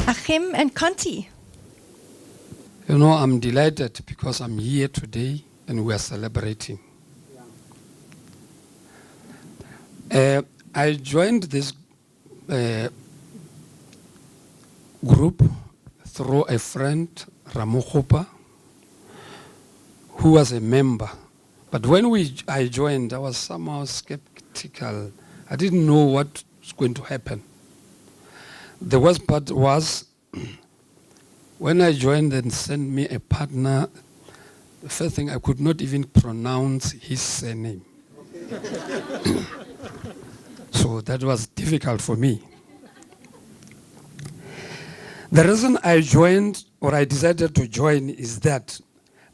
Achim and Conti. You know, I'm delighted because I'm here today and we are celebrating. I joined this group through a friend, Moduopo, who was a member. But when I joined, I was somehow skeptical. I didn't know what was going to happen. The worst part was when I joined and sent me a partner, the first thing I could not even pronounce his surname. So that was difficult for me. The reason I joined, or I decided to join, is that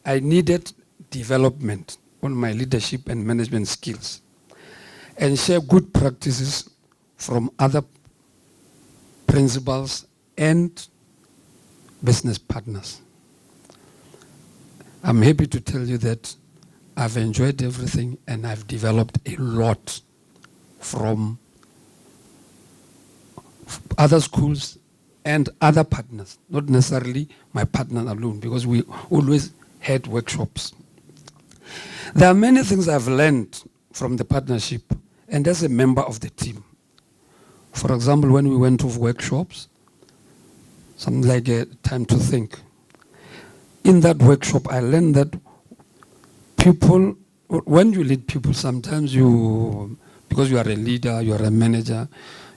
I needed development on my leadership and management skills and share good practices from other principals and business partners. I'm happy to tell you that I've enjoyed everything and I've developed a lot from other schools and other partners, not necessarily my partner alone, because we always had workshops. There are many things I've learned from the partnership and as a member of the team. For example, when we went to workshops, something like a time to think. In that workshop, I learned that people, when you lead people, sometimes because you are a leader, you are a manager,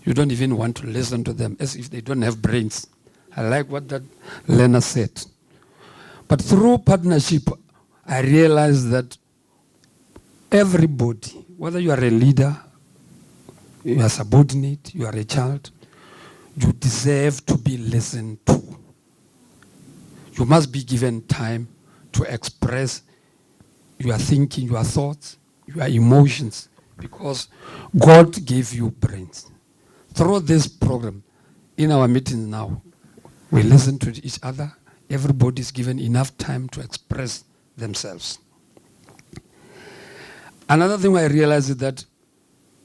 you don't even want to listen to them as if they don't have brains. I like what that learner said. But through partnership, I realized that everybody, whether you are a leader, you are subordinate, you are a child, you deserve to be listened to. You must be given time to express your thinking, your thoughts, your emotions, because God gave you brains. Through this program, in our meetings now, we listen to each other. Everybody is given enough time to express themselves. Another thing I realized is that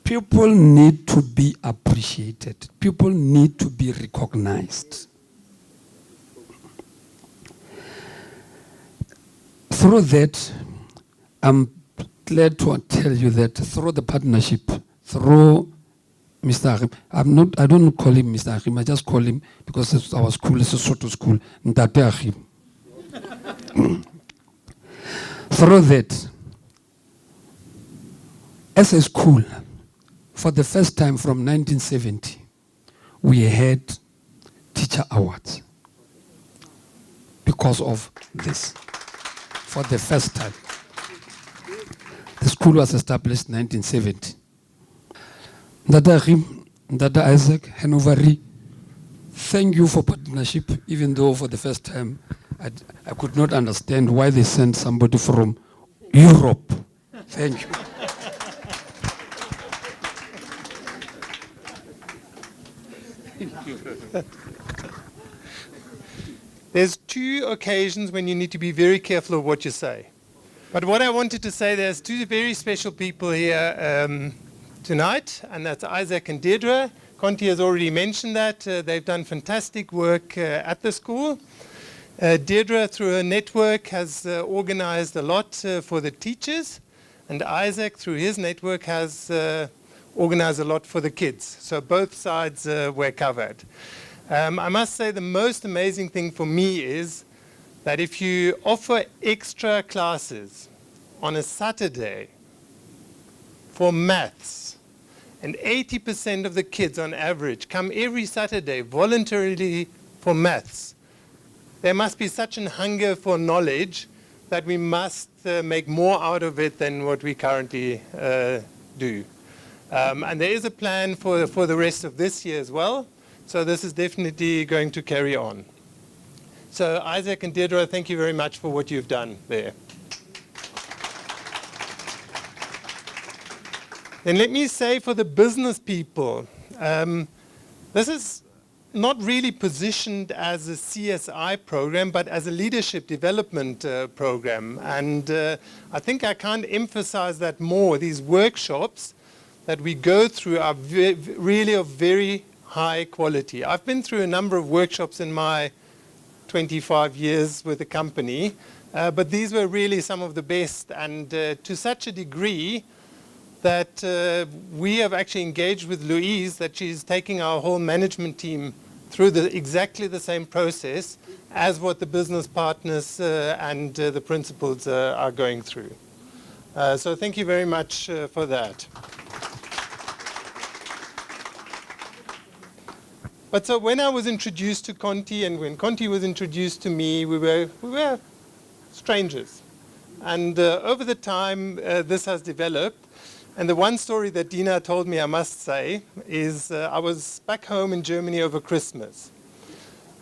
people need to be appreciated. People need to be recognized. Through that, I'm glad to tell you that through the partnership, through Mr. Achim, I don't call him Mr. Achim, I just call him, because it's our school, it's a Soto school, Ntate Achim. Through that, as a school, for the first time from 1970, we had teacher awards because of this. For the first time. The school was established in 1970. Ndada Achim, Ndada Isaac, Hanoveri, thank you for partnership, even though for the first time I could not understand why they sent somebody from Europe. Thank you. There's two occasions when you need to be very careful of what you say. But what I wanted to say, there's two very special people here tonight, and that's Isaac and Deirdre. Conti has already mentioned that. They've done fantastic work at the school. Deirdre, through her network, has organized a lot for the teachers, and Isaac, through his network, has organized a lot for the kids. So both sides were covered. I must say the most amazing thing for me is that if you offer extra classes on a Saturday for maths, and 80% of the kids on average come every Saturday voluntarily for maths, there must be such a hunger for knowledge that we must make more out of it than what we currently do. And there is a plan for the rest of this year as well. So this is definitely going to carry on. So Isaac and Deirdre, thank you very much for what you've done there. Then let me say for the business people, this is not really positioned as a CSI program, but as a leadership development program. And I think I can't emphasize that more. These workshops that we go through are really of very high quality. I've been through a number of workshops in my 25 years with the company, but these were really some of the best, and to such a degree that we have actually engaged with Louise that she's taking our whole management team through exactly the same process as what the business partners and the principals are going through. So thank you very much for that. But so when I was introduced to Conti and when Conti was introduced to me, we were strangers. And over the time, this has developed. And the one story that Dina told me, I must say, is I was back home in Germany over Christmas.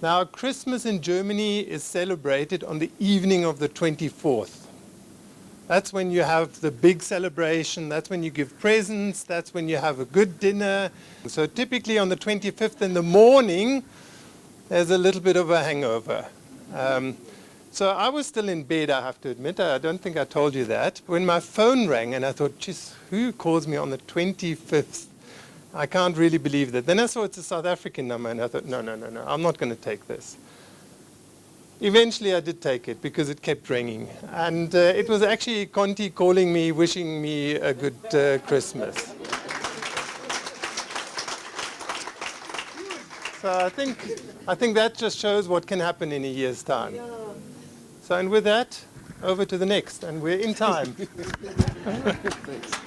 Now, Christmas in Germany is celebrated on the evening of the 24th. That's when you have the big celebration. That's when you give presents. That's when you have a good dinner. So typically on the 25th in the morning, there's a little bit of a hangover. So I was still in bed, I have to admit. I don't think I told you that. When my phone rang and I thought, geez, who calls me on the 25th? I can't really believe that. Then I saw it's a South African number and I thought, no, I'm not going to take this. Eventually I did take it because it kept ringing. And it was actually Conti calling me, wishing me a good Christmas. So I think that just shows what can happen in a year's time. So, and with that, over to the next, and we're in time. Thanks.